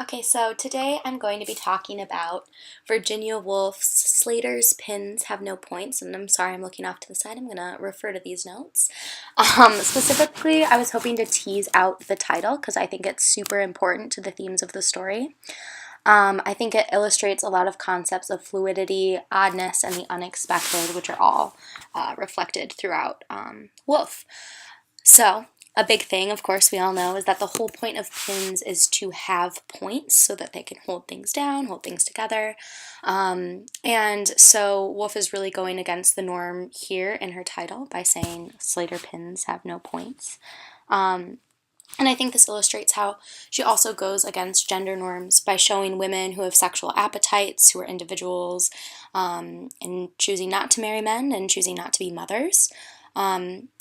Okay, so today I'm going to be talking about Virginia Woolf's Slater's Pins Have No Points, and I'm sorry I'm looking off to the side. I'm going to refer to these notes. Specifically, I was hoping to tease out the title because I think it's super important to the themes of the story. I think it illustrates a lot of concepts of fluidity, oddness, and the unexpected, which are all reflected throughout Woolf. So, a big thing, of course, we all know, is that the whole point of pins is to have points so that they can hold things down, hold things together. And so Woolf is really going against the norm here in her title by saying Slater pins have no points. And I think this illustrates how she also goes against gender norms by showing women who have sexual appetites, who are individuals, and choosing not to marry men and choosing not to be mothers.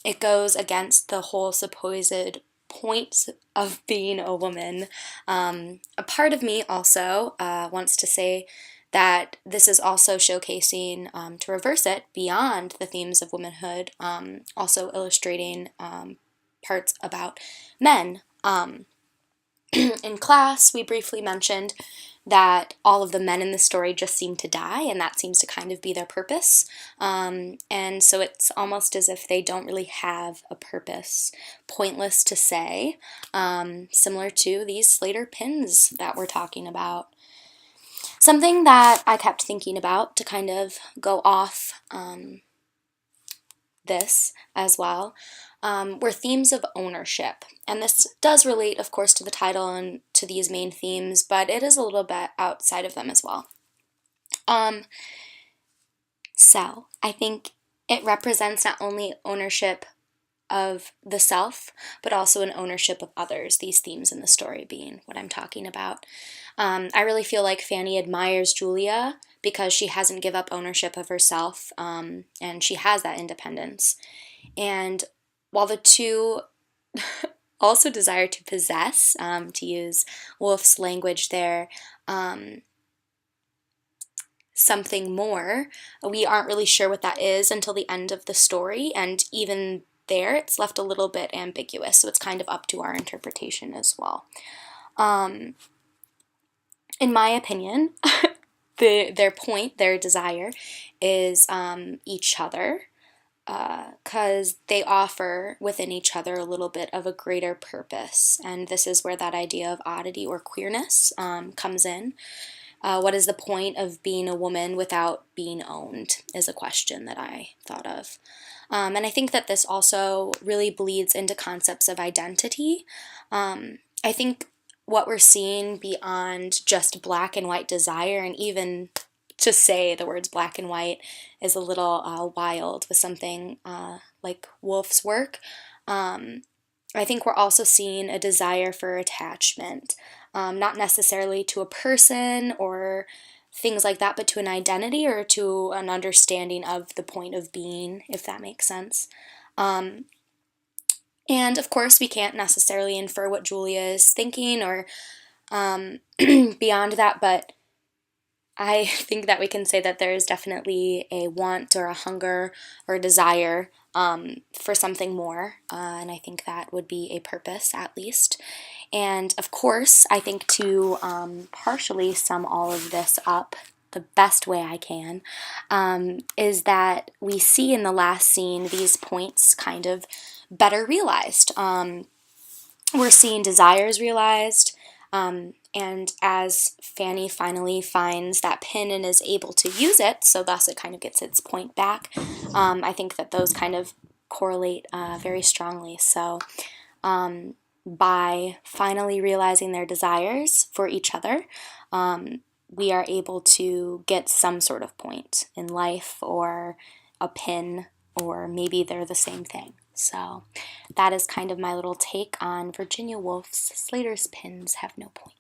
It goes against the whole supposed point of being a woman. A part of me also wants to say that this is also showcasing, to reverse it, beyond the themes of womanhood, also illustrating parts about men. In class, we briefly mentioned that all of the men in the story just seem to die, and that seems to kind of be their purpose. And so it's almost as if they don't really have a purpose, pointless to say, similar to these Slater pins that we're talking about. Something that I kept thinking about to kind of go off this as well were themes of ownership. And this does relate, of course, to the title and to these main themes, but it is a little bit outside of them as well. So I think it represents not only ownership of the self, but also an ownership of others, these themes in the story being what I'm talking about. I really feel like Fanny admires Julia because she hasn't give up ownership of herself, and she has that independence. And while the two also desire to possess, to use Woolf's language there, something more, we aren't really sure what that is until the end of the story, and even there it's left a little bit ambiguous, so it's kind of up to our interpretation as well. In my opinion, their point, their desire, is each other, because they offer within each other a little bit of a greater purpose, and this is where that idea of oddity or queerness comes in. What is the point of being a woman without being owned is a question that I thought of. And I think that this also really bleeds into concepts of identity. I think what we're seeing beyond just black and white desire, and even to say the words black and white is a little wild with something like Woolf's work. I think we're also seeing a desire for attachment, not necessarily to a person or things like that, but to an identity or to an understanding of the point of being, if that makes sense. And of course, we can't necessarily infer what Julia is thinking or beyond that, but I think that we can say that there is definitely a want or a hunger or a desire for something more, and I think that would be a purpose at least. And of course, I think to partially sum all of this up the best way I can, is that we see in the last scene these points kind of better realized. We're seeing desires realized, and as Fanny finally finds that pin and is able to use it, so thus it kind of gets its point back, I think that those kind of correlate very strongly. So by finally realizing their desires for each other, we are able to get some sort of point in life or a pin, or maybe they're the same thing. So that is kind of my little take on Virginia Woolf's Slater's Pins Have No Point.